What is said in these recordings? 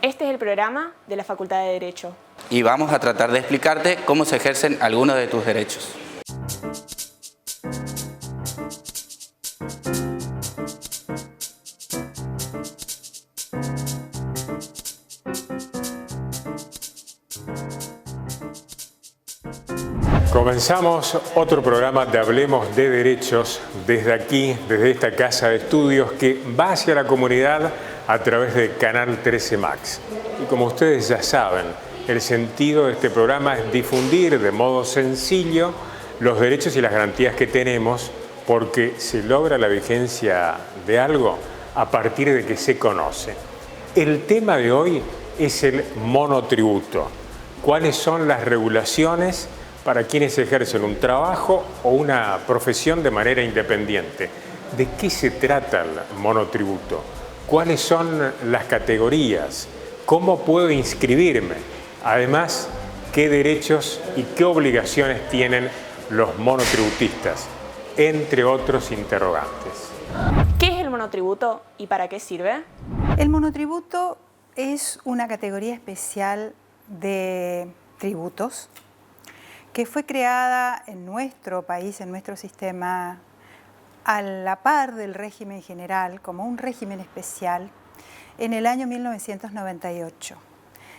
Este es el programa de la Facultad de Derecho. Y vamos a tratar de explicarte cómo se ejercen algunos de tus derechos. Comenzamos otro programa de Hablemos de Derechos desde aquí, desde esta casa de estudios que va hacia la comunidad a través de Canal 13 Max. Y como ustedes ya saben, el sentido de este programa es difundir de modo sencillo los derechos y las garantías que tenemos, porque se logra la vigencia de algo a partir de que se conoce. El tema de hoy es el monotributo. ¿Cuáles son las regulaciones para quienes ejercen un trabajo o una profesión de manera independiente? ¿De qué se trata el monotributo? ¿Cuáles son las categorías? ¿Cómo puedo inscribirme? Además, ¿qué derechos y qué obligaciones tienen los monotributistas? Entre otros interrogantes. ¿Qué es el monotributo y para qué sirve? El monotributo es una categoría especial de tributos que fue creada en nuestro país, en nuestro sistema, a la par del régimen general, como un régimen especial, en el año 1998.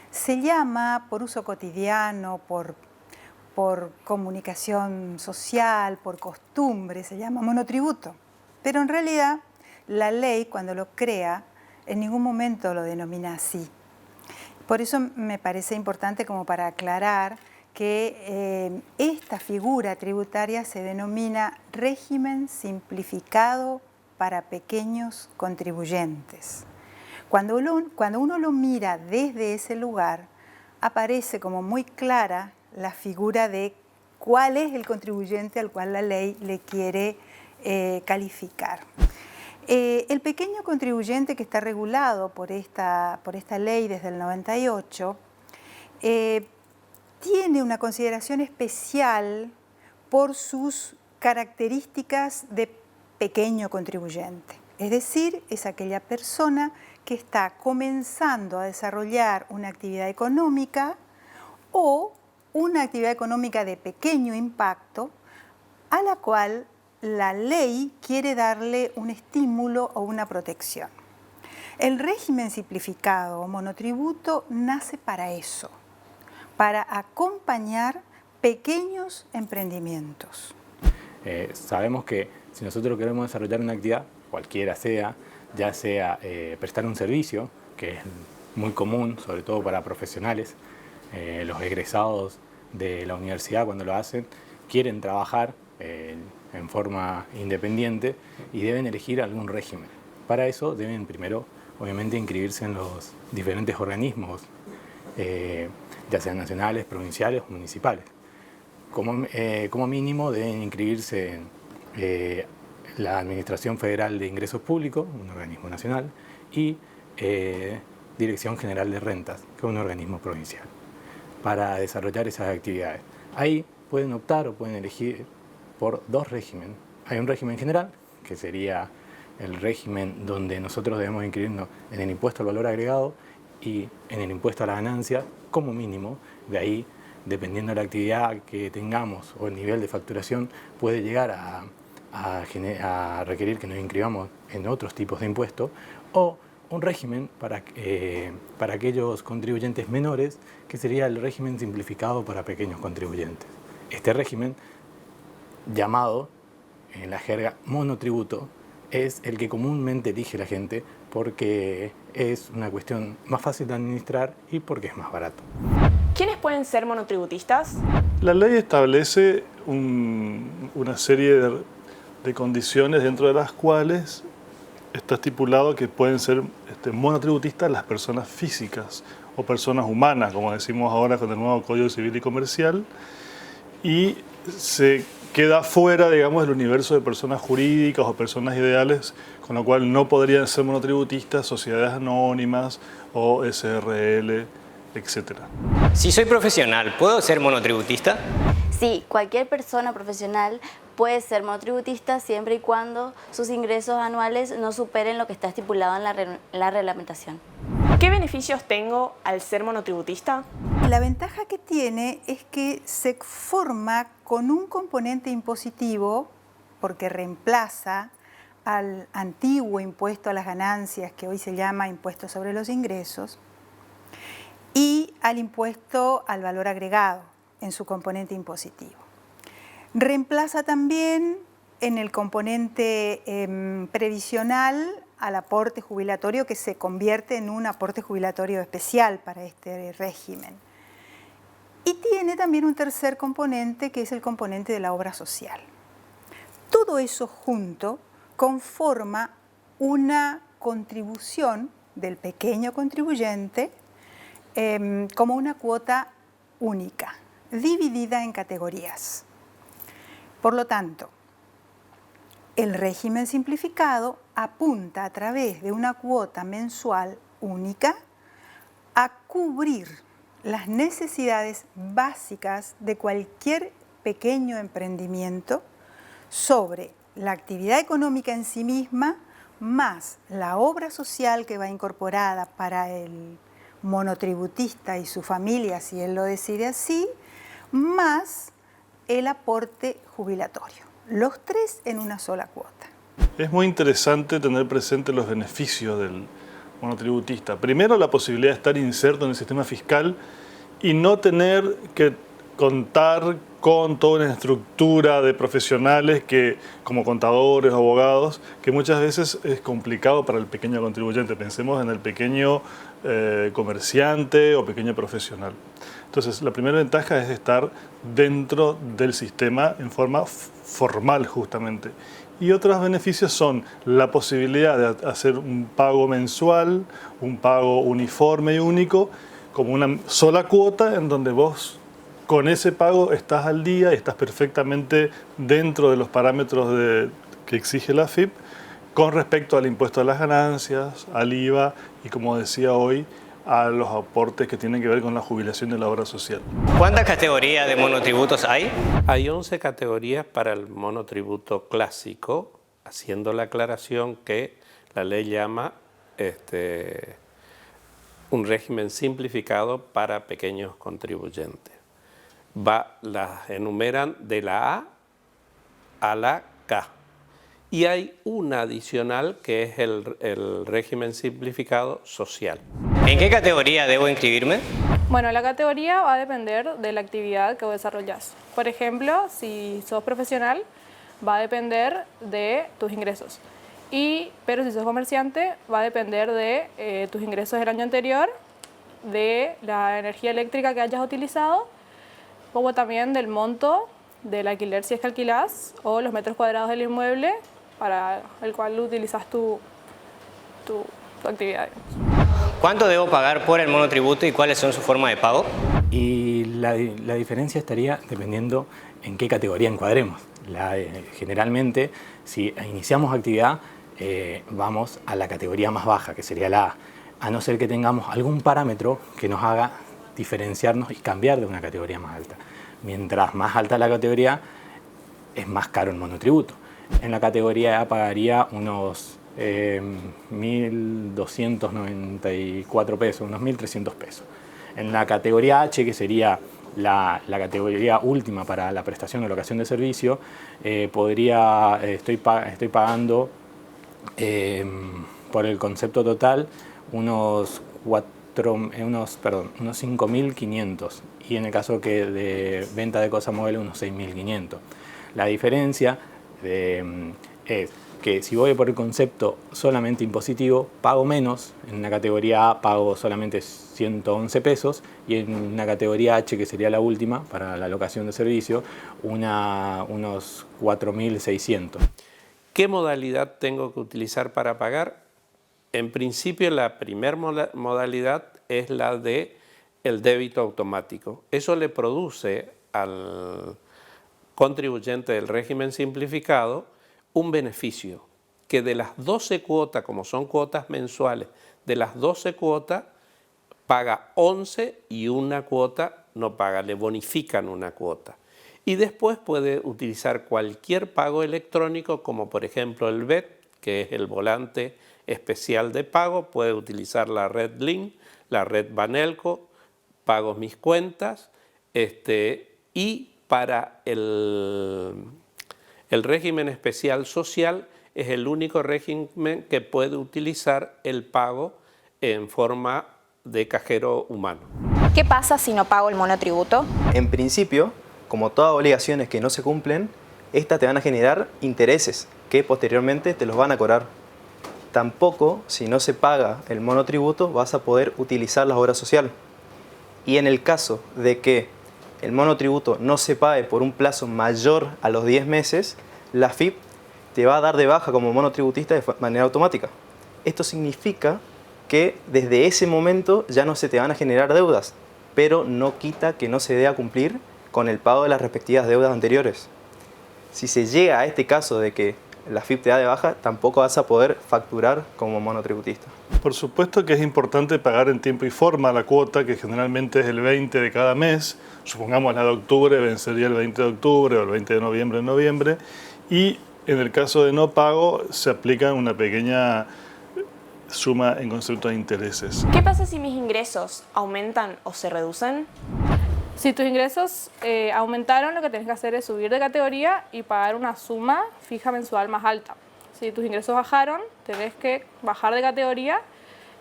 Se llama, por uso cotidiano, por comunicación social, por costumbre, se llama monotributo. Pero en realidad, la ley, cuando lo crea, en ningún momento lo denomina así. Por eso me parece importante como para aclarar que esta figura tributaria se denomina régimen simplificado para pequeños contribuyentes. Cuando uno lo mira desde ese lugar, aparece como muy clara la figura de cuál es el contribuyente al cual la ley le quiere calificar. El pequeño contribuyente que está regulado por esta ley desde el 98 tiene una consideración especial por sus características de pequeño contribuyente. Es decir, es aquella persona que está comenzando a desarrollar una actividad económica o una actividad económica de pequeño impacto a la cual la ley quiere darle un estímulo o una protección. El régimen simplificado o monotributo nace para eso, para acompañar pequeños emprendimientos. Sabemos que si nosotros queremos desarrollar una actividad, cualquiera sea, ya sea prestar un servicio, que es muy común, sobre todo para profesionales, los egresados de la universidad cuando lo hacen, quieren trabajar en forma independiente y deben elegir algún régimen. Para eso deben primero, obviamente, inscribirse en los diferentes organismos, ya sean nacionales, provinciales o municipales. Como mínimo deben inscribirse en la Administración Federal de Ingresos Públicos, un organismo nacional, y Dirección General de Rentas, que es un organismo provincial, para desarrollar esas actividades. Ahí pueden optar o pueden elegir por dos regímenes. Hay un régimen general, que sería el régimen donde nosotros debemos inscribirnos en el impuesto al valor agregado y en el impuesto a la ganancia como mínimo. De ahí, dependiendo de la actividad que tengamos o el nivel de facturación, puede llegar a requerir que nos inscribamos en otros tipos de impuestos, o un régimen para aquellos contribuyentes menores, que sería el régimen simplificado para pequeños contribuyentes. Este régimen, llamado en la jerga monotributo, es el que comúnmente elige la gente porque es una cuestión más fácil de administrar y porque es más barato. ¿Quiénes pueden ser monotributistas? La ley establece una serie de condiciones dentro de las cuales está estipulado que pueden ser monotributistas las personas físicas o personas humanas, como decimos ahora con el nuevo Código Civil y Comercial, y se queda fuera, digamos, del universo de personas jurídicas o personas ideales, con lo cual no podrían ser monotributistas sociedades anónimas o SRL, etc. Si soy profesional, ¿puedo ser monotributista? Sí, cualquier persona profesional puede ser monotributista siempre y cuando sus ingresos anuales no superen lo que está estipulado en la reglamentación. ¿Qué beneficios tengo al ser monotributista? La ventaja que tiene es que se forma con un componente impositivo porque reemplaza al antiguo impuesto a las ganancias, que hoy se llama impuesto sobre los ingresos, y al impuesto al valor agregado en su componente impositivo. Reemplaza también en el componente previsional al aporte jubilatorio, que se convierte en un aporte jubilatorio especial para este régimen. Y tiene también un tercer componente, que es el componente de la obra social. Todo eso junto conforma una contribución del pequeño contribuyente como una cuota única, dividida en categorías. Por lo tanto, el régimen simplificado apunta a través de una cuota mensual única a cubrir las necesidades básicas de cualquier pequeño emprendimiento sobre la actividad económica en sí misma, más la obra social que va incorporada para el monotributista y su familia, si él lo decide así, más el aporte jubilatorio. Los tres en una sola cuota. Es muy interesante tener presente los beneficios del monotributista. Primero, la posibilidad de estar inserto en el sistema fiscal y no tener que contar con toda una estructura de profesionales que, como contadores o abogados, que muchas veces es complicado para el pequeño contribuyente. Pensemos en el pequeño comerciante o pequeño profesional. Entonces, la primera ventaja es estar dentro del sistema en forma formal, justamente. Y otros beneficios son la posibilidad de hacer un pago mensual, un pago uniforme y único, como una sola cuota en donde vos con ese pago estás al día y estás perfectamente dentro de los parámetros que exige la AFIP con respecto al impuesto a las ganancias, al IVA y, como decía hoy, a los aportes que tienen que ver con la jubilación de la obra social. ¿Cuántas categorías de monotributos hay? Hay 11 categorías para el monotributo clásico, haciendo la aclaración que la ley llama un régimen simplificado para pequeños contribuyentes. Las enumeran de la A a la K. Y hay una adicional que es el régimen simplificado social. ¿En qué categoría debo inscribirme? Bueno, la categoría va a depender de la actividad que vos desarrollás. Por ejemplo, si sos profesional, va a depender de tus ingresos. Pero si sos comerciante, va a depender de tus ingresos del año anterior, de la energía eléctrica que hayas utilizado, como también del monto del alquiler si es que alquilás, o los metros cuadrados del inmueble para el cual utilizas tu actividad. ¿Cuánto debo pagar por el monotributo y cuáles son sus formas de pago? Y la diferencia estaría dependiendo en qué categoría encuadremos. Generalmente, si iniciamos actividad, vamos a la categoría más baja, que sería la A no ser que tengamos algún parámetro que nos haga diferenciarnos y cambiar de una categoría más alta. Mientras más alta la categoría, es más caro el monotributo. En la categoría A pagaría unos 1.294 pesos, unos 1.300 pesos. En la categoría H, que sería la categoría última para la prestación o locación de servicio, estoy pagando por el concepto total unos 5.500 y en el caso de venta de cosas móviles unos 6.500. La diferencia es que si voy por el concepto solamente impositivo, pago menos. En la categoría A pago solamente 111 pesos y en la categoría H, que sería la última para la locación de servicio, unos 4.600. ¿Qué modalidad tengo que utilizar para pagar? En principio, la primera modalidad es la de el débito automático. Eso le produce al contribuyente del régimen simplificado un beneficio, que de las 12 cuotas, como son cuotas mensuales, de las 12 cuotas paga 11 y una cuota no paga, le bonifican una cuota. Y después puede utilizar cualquier pago electrónico, como por ejemplo el BET, que es el volante especial de pago. Puede utilizar la red Link, la red Banelco, Pagos Mis Cuentas, y para el régimen especial social es el único régimen que puede utilizar el pago en forma de cajero humano. ¿Qué pasa si no pago el monotributo? En principio, como todas obligaciones que no se cumplen, estas te van a generar intereses que posteriormente te los van a cobrar. Tampoco, si no se paga el monotributo, vas a poder utilizar la obra social. Y en el caso de que el monotributo no se pague por un plazo mayor a los 10 meses, la AFIP te va a dar de baja como monotributista de manera automática. Esto significa que desde ese momento ya no se te van a generar deudas, pero no quita que no se dé a cumplir con el pago de las respectivas deudas anteriores. Si se llega a este caso de que la AFIP te da de baja, tampoco vas a poder facturar como monotributista. Por supuesto que es importante pagar en tiempo y forma la cuota, que generalmente es el 20 de cada mes. Supongamos la de octubre, vencería el 20 de octubre o el 20 de noviembre en noviembre. Y en el caso de no pago, se aplica una pequeña suma en concepto de intereses. ¿Qué pasa si mis ingresos aumentan o se reducen? Si tus ingresos aumentaron, lo que tienes que hacer es subir de categoría y pagar una suma fija mensual más alta. Si tus ingresos bajaron, tenés que bajar de categoría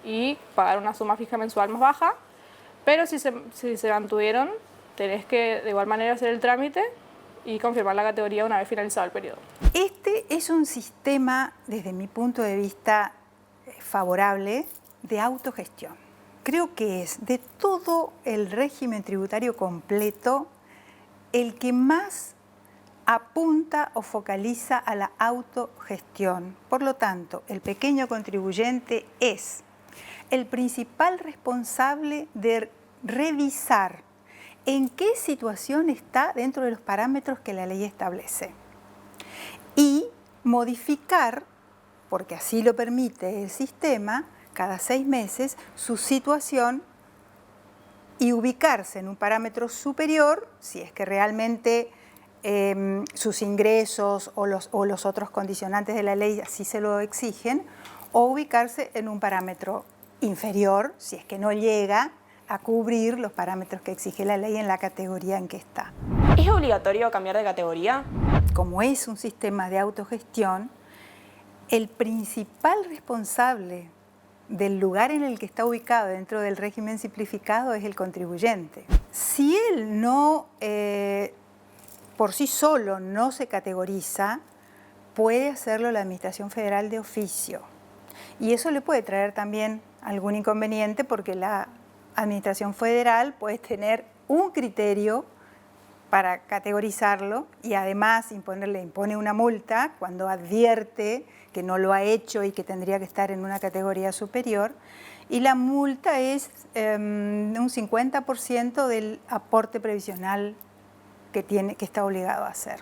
y pagar una suma fija mensual más baja. Pero si se mantuvieron, tenés que de igual manera hacer el trámite y confirmar la categoría una vez finalizado el periodo. Este es un sistema, desde mi punto de vista, favorable de autogestión. Creo que es, de todo el régimen tributario completo, el que más apunta o focaliza a la autogestión. Por lo tanto, el pequeño contribuyente es el principal responsable de revisar en qué situación está dentro de los parámetros que la ley establece y modificar, porque así lo permite el sistema, cada 6 meses, su situación y ubicarse en un parámetro superior, si es que realmente sus ingresos o los otros condicionantes de la ley así se lo exigen, o ubicarse en un parámetro inferior, si es que no llega a cubrir los parámetros que exige la ley en la categoría en que está. ¿Es obligatorio cambiar de categoría? Como es un sistema de autogestión, el principal responsable del lugar en el que está ubicado dentro del régimen simplificado es el contribuyente. Si él no, por sí solo no se categoriza, puede hacerlo la Administración Federal de oficio. Y eso le puede traer también algún inconveniente porque la Administración Federal puede tener un criterio para categorizarlo y además le impone una multa cuando advierte que no lo ha hecho y que tendría que estar en una categoría superior. Y la multa es un 50% del aporte previsional que está obligado a hacer.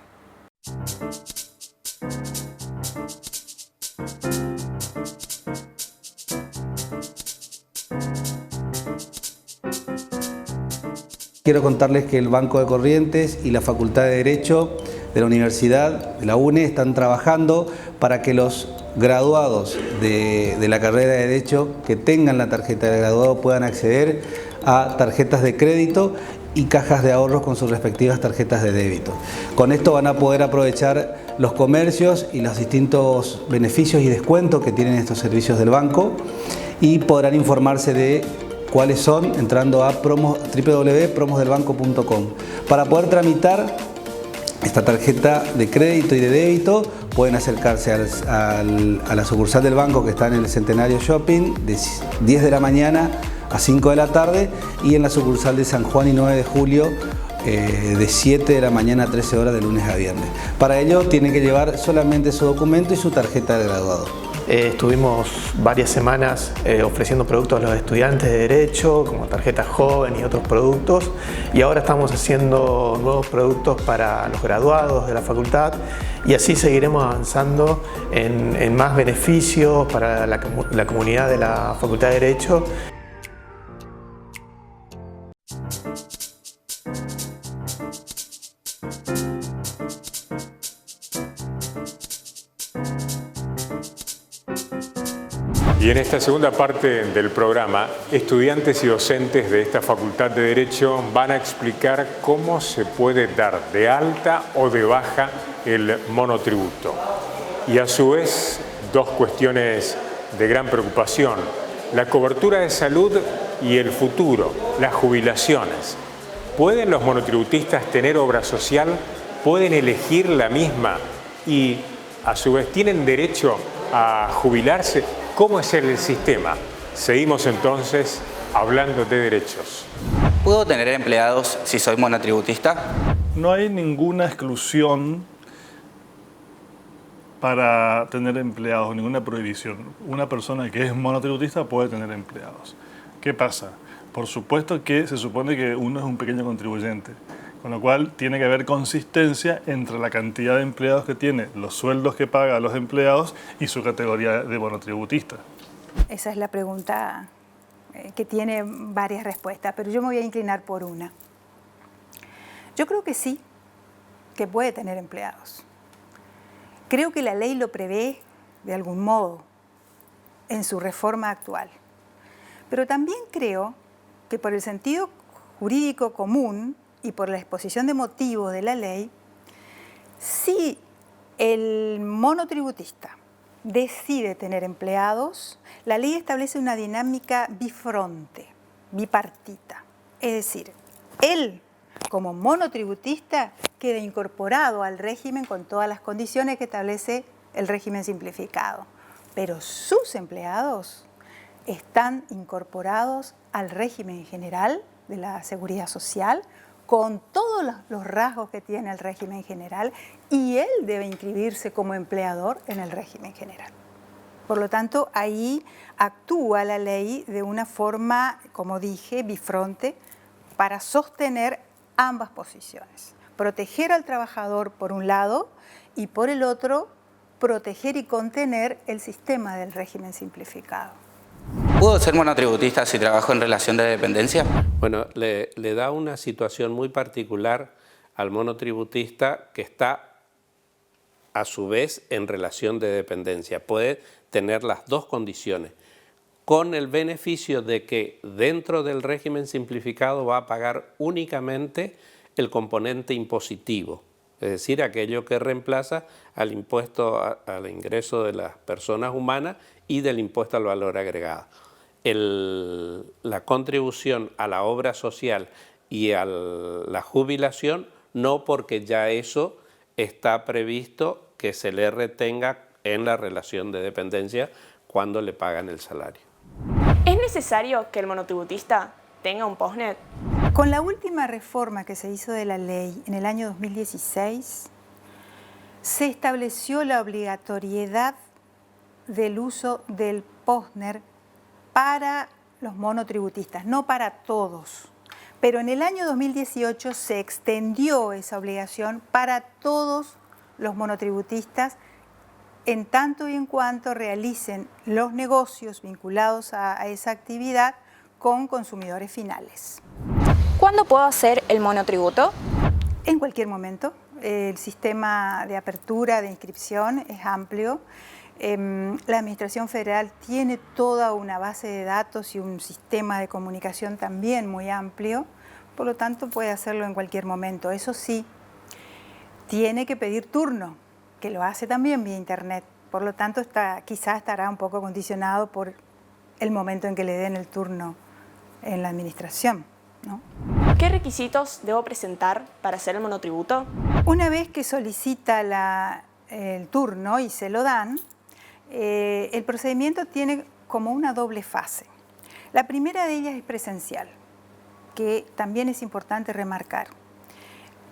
Quiero contarles que el Banco de Corrientes y la Facultad de Derecho de la Universidad de la UNE están trabajando para que los graduados de la carrera de Derecho que tengan la tarjeta de graduado puedan acceder a tarjetas de crédito y cajas de ahorros con sus respectivas tarjetas de débito. Con esto van a poder aprovechar los comercios y los distintos beneficios y descuentos que tienen estos servicios del banco y podrán informarse de cuáles son entrando a www.promosdelbanco.com. Para poder tramitar esta tarjeta de crédito y de débito pueden acercarse a la sucursal del banco que está en el Centenario Shopping de 10 de la mañana a 5 de la tarde y en la sucursal de San Juan y 9 de Julio de 7 de la mañana a 13 horas de lunes a viernes. Para ello tienen que llevar solamente su documento y su tarjeta de graduado. Estuvimos varias semanas ofreciendo productos a los estudiantes de Derecho, como tarjetas joven y otros productos, y ahora estamos haciendo nuevos productos para los graduados de la facultad y así seguiremos avanzando en más beneficios para la comunidad de la Facultad de Derecho. Y en esta segunda parte del programa, estudiantes y docentes de esta Facultad de Derecho van a explicar cómo se puede dar de alta o de baja el monotributo. Y a su vez, dos cuestiones de gran preocupación: la cobertura de salud y el futuro, las jubilaciones. ¿Pueden los monotributistas tener obra social? ¿Pueden elegir la misma? Y a su vez, ¿tienen derecho a jubilarse? ¿Cómo es el sistema? Seguimos entonces hablando de derechos. ¿Puedo tener empleados si soy monotributista? No hay ninguna exclusión para tener empleados, ninguna prohibición. Una persona que es monotributista puede tener empleados. ¿Qué pasa? Por supuesto que se supone que uno es un pequeño contribuyente, con lo cual tiene que haber consistencia entre la cantidad de empleados que tiene, los sueldos que paga a los empleados y su categoría de monotributista. Esa es la pregunta que tiene varias respuestas, pero yo me voy a inclinar por una. Yo creo que sí, que puede tener empleados. Creo que la ley lo prevé de algún modo en su reforma actual. Pero también creo que por el sentido jurídico común y por la exposición de motivos de la ley, si el monotributista decide tener empleados, la ley establece una dinámica bifronte, bipartita. Es decir, él, como monotributista, queda incorporado al régimen con todas las condiciones que establece el régimen simplificado. Pero sus empleados están incorporados al régimen general de la Seguridad Social, con todos los rasgos que tiene el régimen general, y él debe inscribirse como empleador en el régimen general. Por lo tanto, ahí actúa la ley de una forma, como dije, bifronte, para sostener ambas posiciones. Proteger al trabajador por un lado y por el otro, proteger y contener el sistema del régimen simplificado. ¿Puedo ser monotributista si trabajo en relación de dependencia? Bueno, le da una situación muy particular al monotributista que está a su vez en relación de dependencia. Puede tener las dos condiciones, con el beneficio de que dentro del régimen simplificado va a pagar únicamente el componente impositivo, es decir, aquello que reemplaza al impuesto al ingreso de las personas humanas y del impuesto al valor agregado. La contribución a la obra social y a la jubilación, no, porque ya eso está previsto que se le retenga en la relación de dependencia cuando le pagan el salario. ¿Es necesario que el monotributista tenga un postnet? Con la última reforma que se hizo de la ley en el año 2016, se estableció la obligatoriedad del uso del postner para los monotributistas, no para todos. Pero en el año 2018 se extendió esa obligación para todos los monotributistas, en tanto y en cuanto realicen los negocios vinculados a esa actividad con consumidores finales. ¿Cuándo puedo hacer el monotributo? En cualquier momento. El sistema de apertura, de inscripción es amplio. La Administración Federal tiene toda una base de datos y un sistema de comunicación también muy amplio, por lo tanto puede hacerlo en cualquier momento. Eso sí, tiene que pedir turno, que lo hace también vía internet, por lo tanto quizás estará un poco condicionado por el momento en que le den el turno en la administración, ¿no? ¿Qué requisitos debo presentar para hacer el monotributo? Una vez que solicita el turno y se lo dan, el procedimiento tiene como una doble fase. La primera de ellas es presencial, que también es importante remarcar.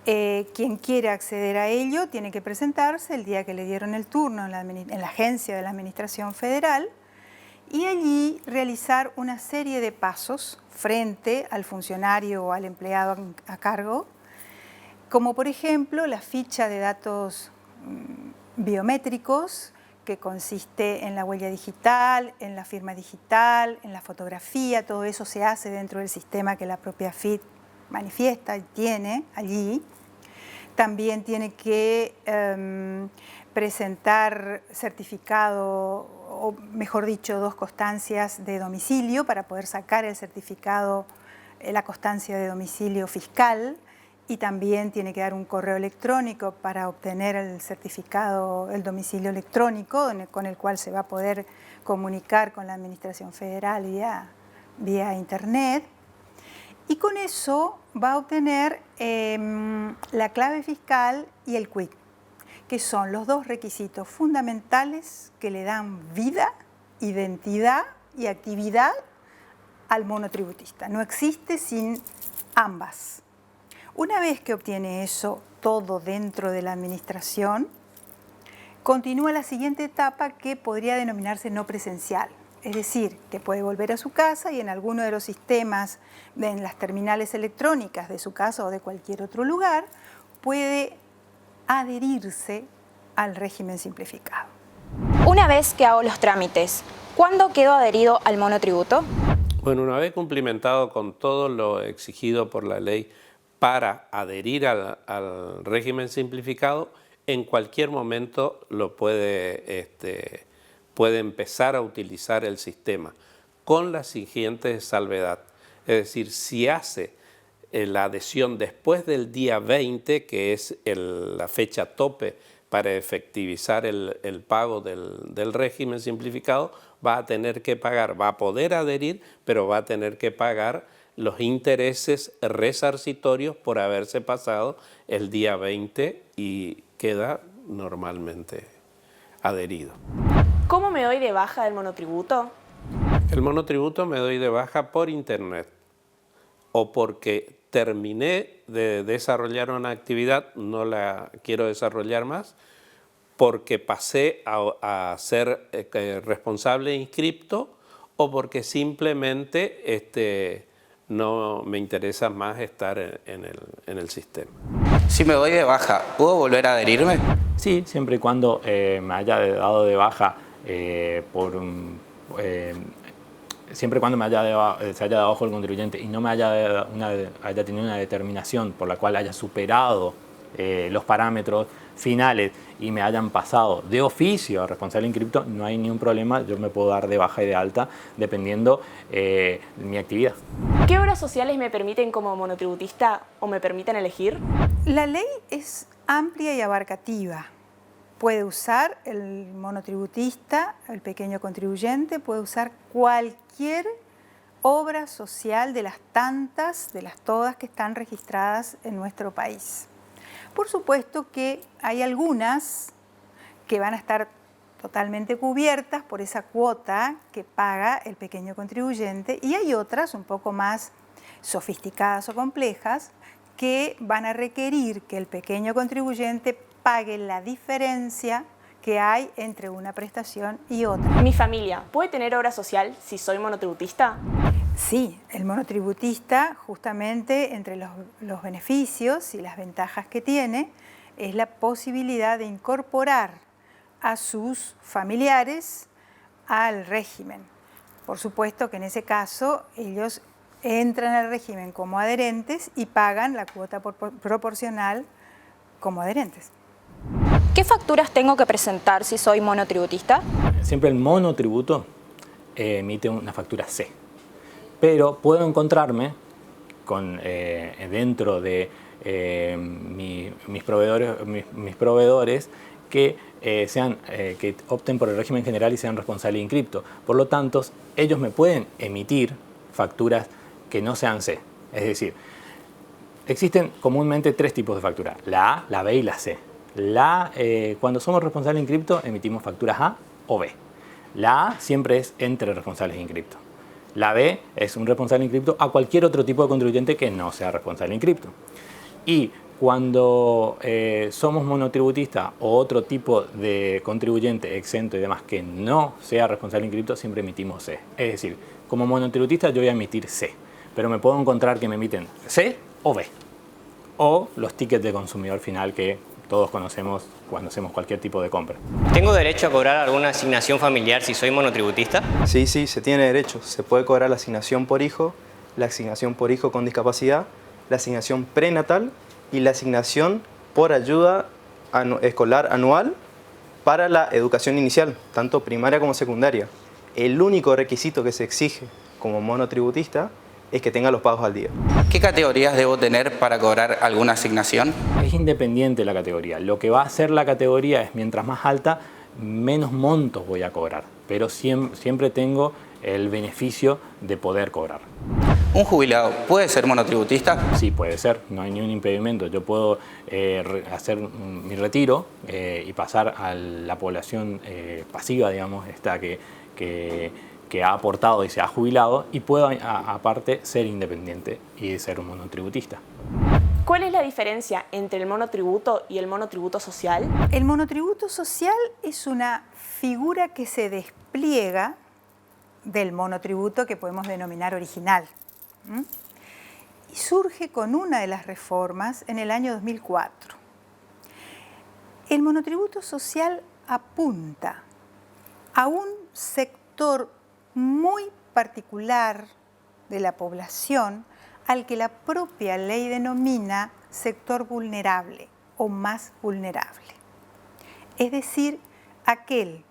Quien quiera acceder a ello tiene que presentarse el día que le dieron el turno en la agencia de la Administración Federal y allí realizar una serie de pasos frente al funcionario o al empleado a cargo, como por ejemplo la ficha de datos biométricos, que consiste en la huella digital, en la firma digital, en la fotografía. Todo eso se hace dentro del sistema que la propia FIT manifiesta y tiene allí. También tiene que presentar certificado o mejor dicho, 2 constancias de domicilio para poder sacar el certificado, la constancia de domicilio fiscal, y también tiene que dar un correo electrónico para obtener el certificado, el domicilio electrónico con el cual se va a poder comunicar con la Administración Federal vía Internet. Y con eso va a obtener la clave fiscal y el QUIC, que son los 2 requisitos fundamentales que le dan vida, identidad y actividad al monotributista. No existe sin ambas. Una vez que obtiene eso todo dentro de la administración, continúa la siguiente etapa que podría denominarse no presencial. Es decir, que puede volver a su casa y en alguno de los sistemas, en las terminales electrónicas de su casa o de cualquier otro lugar, puede adherirse al régimen simplificado. Una vez que hago los trámites, ¿cuándo quedo adherido al monotributo? Bueno, una vez cumplimentado con todo lo exigido por la ley para adherir al régimen simplificado, en cualquier momento lo puede empezar a utilizar el sistema, con la siguiente salvedad. Es decir, si hace la adhesión después del día 20, que es la fecha tope para efectivizar el pago del régimen simplificado, va a tener que pagar, va a poder adherir, pero va a tener que pagar los intereses resarcitorios por haberse pasado el día 20 y queda normalmente adherido. ¿Cómo me doy de baja del monotributo? El monotributo me doy de baja por internet o porque terminé de desarrollar una actividad, no la quiero desarrollar más, porque pasé a ser responsable inscripto o porque simplemente no me interesa más estar en el sistema. Si me doy de baja, ¿puedo volver a adherirme? Sí, siempre y cuando me haya dado de baja siempre y cuando se haya dado bajo el contribuyente y no me haya tenido una determinación por la cual haya superado los parámetros finales y me hayan pasado de oficio a responsable inscripto, no hay ningún problema, yo me puedo dar de baja y de alta dependiendo de mi actividad. ¿Qué obras sociales me permiten como monotributista o me permiten elegir? La ley es amplia y abarcativa. Puede usar el monotributista, el pequeño contribuyente, puede usar cualquier obra social de las todas que están registradas en nuestro país. Por supuesto que hay algunas que van a estar totalmente cubiertas por esa cuota que paga el pequeño contribuyente y hay otras un poco más sofisticadas o complejas que van a requerir que el pequeño contribuyente pague la diferencia que hay entre una prestación y otra. ¿Mi familia puede tener obra social si soy monotributista? Sí, el monotributista justamente entre los beneficios y las ventajas que tiene es la posibilidad de incorporar a sus familiares al régimen. Por supuesto que en ese caso ellos entran al régimen como adherentes y pagan la cuota proporcional como adherentes. ¿Qué facturas tengo que presentar si soy monotributista? Siempre el monotributo emite una factura C, pero puedo encontrarme dentro de mis proveedores que que opten por el régimen general y sean responsables de inscripto. Por lo tanto, ellos me pueden emitir facturas que no sean C. Es decir, existen comúnmente 3 tipos de factura: la A, la B y la C. Cuando somos responsables de inscripto, emitimos facturas A o B. La A siempre es entre responsables de inscripto. La B es un responsable inscripto a cualquier otro tipo de contribuyente que no sea responsable inscripto. Y cuando somos monotributistas o otro tipo de contribuyente exento y demás que no sea responsable inscripto, siempre emitimos C. Es decir, como monotributista yo voy a emitir C, pero me puedo encontrar que me emiten C o B. O los tickets de consumidor final que todos conocemos cuando hacemos cualquier tipo de compra. ¿Tengo derecho a cobrar alguna asignación familiar si soy monotributista? Sí, se tiene derecho. Se puede cobrar la asignación por hijo con discapacidad, la asignación prenatal y la asignación por ayuda escolar anual para la educación inicial, tanto primaria como secundaria. El único requisito que se exige como monotributista es que tenga los pagos al día. ¿Qué categorías debo tener para cobrar alguna asignación? Es independiente la categoría. Lo que va a hacer la categoría es, mientras más alta, menos montos voy a cobrar, pero siempre tengo el beneficio de poder cobrar. ¿Un jubilado puede ser monotributista? Sí, puede ser, no hay ningún impedimento. Yo puedo hacer mi retiro y pasar a la población pasiva, digamos, esta que ha aportado y se ha jubilado, y puedo aparte ser independiente y ser un monotributista. ¿Cuál es la diferencia entre el monotributo y el monotributo social? El monotributo social es una figura que se despliega del monotributo que podemos denominar original. Y surge con una de las reformas en el año 2004. El monotributo social apunta a un sector muy particular de la población al que la propia ley denomina sector vulnerable o más vulnerable. Es decir, aquel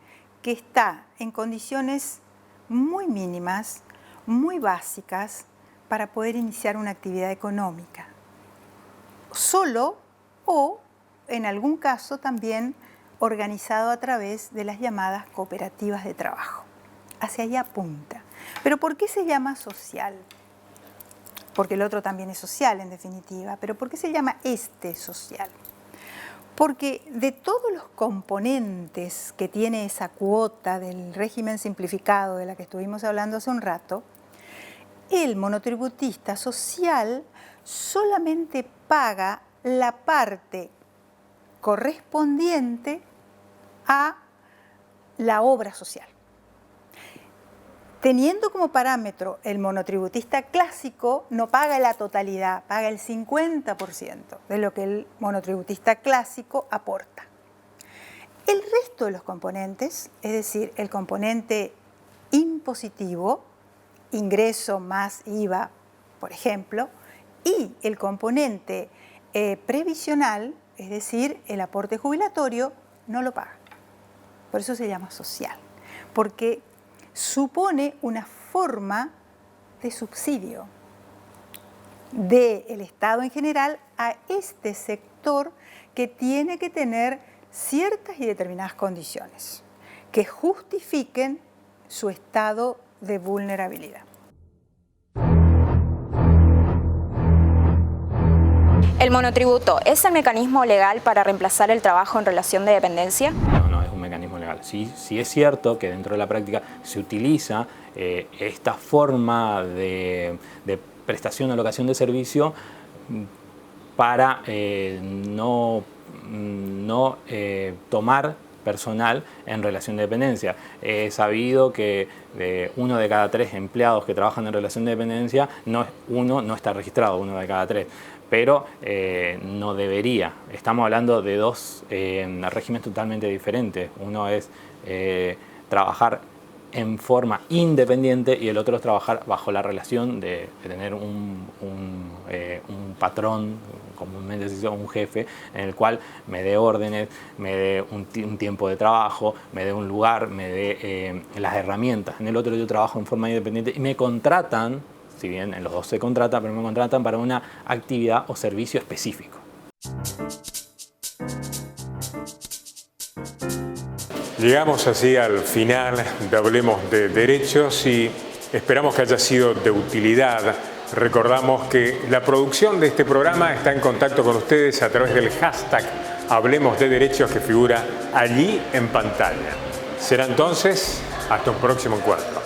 que está en condiciones muy mínimas, muy básicas, para poder iniciar una actividad económica. Solo o, en algún caso, también organizado a través de las llamadas cooperativas de trabajo. Hacia allá apunta. ¿Pero por qué se llama social? Porque el otro también es social, en definitiva. ¿Pero por qué se llama este social? Porque de todos los componentes que tiene esa cuota del régimen simplificado de la que estuvimos hablando hace un rato, el monotributista social solamente paga la parte correspondiente a la obra social. Teniendo como parámetro el monotributista clásico, no paga la totalidad, paga el 50% de lo que el monotributista clásico aporta. El resto de los componentes, es decir, el componente impositivo, ingreso más IVA, por ejemplo, y el componente previsional, es decir, el aporte jubilatorio, no lo paga. Por eso se llama social, porque supone una forma de subsidio del Estado en general a este sector que tiene que tener ciertas y determinadas condiciones que justifiquen su estado de vulnerabilidad. ¿El monotributo es el mecanismo legal para reemplazar el trabajo en relación de dependencia? No es un mecanismo legal. Sí es cierto que dentro de la práctica se utiliza esta forma de prestación o locación de servicio para no tomar personal en relación de dependencia. He sabido que de 1 de cada 3 empleados que trabajan en relación de dependencia, no está registrado, 1 de cada 3. Pero no debería. Estamos hablando de dos regímenes totalmente diferentes. Uno es trabajar en forma independiente y el otro es trabajar bajo la relación de tener un patrón, comúnmente se dice un jefe, en el cual me dé órdenes, me dé un tiempo de trabajo, me dé un lugar, me dé las herramientas. En el otro yo trabajo en forma independiente y me contratan, si bien en los dos se contrata, pero me contratan para una actividad o servicio específico. Llegamos así al final de Hablemos de Derechos y esperamos que haya sido de utilidad. Recordamos que la producción de este programa está en contacto con ustedes a través del hashtag Hablemos de Derechos que figura allí en pantalla. Será entonces hasta un próximo encuentro.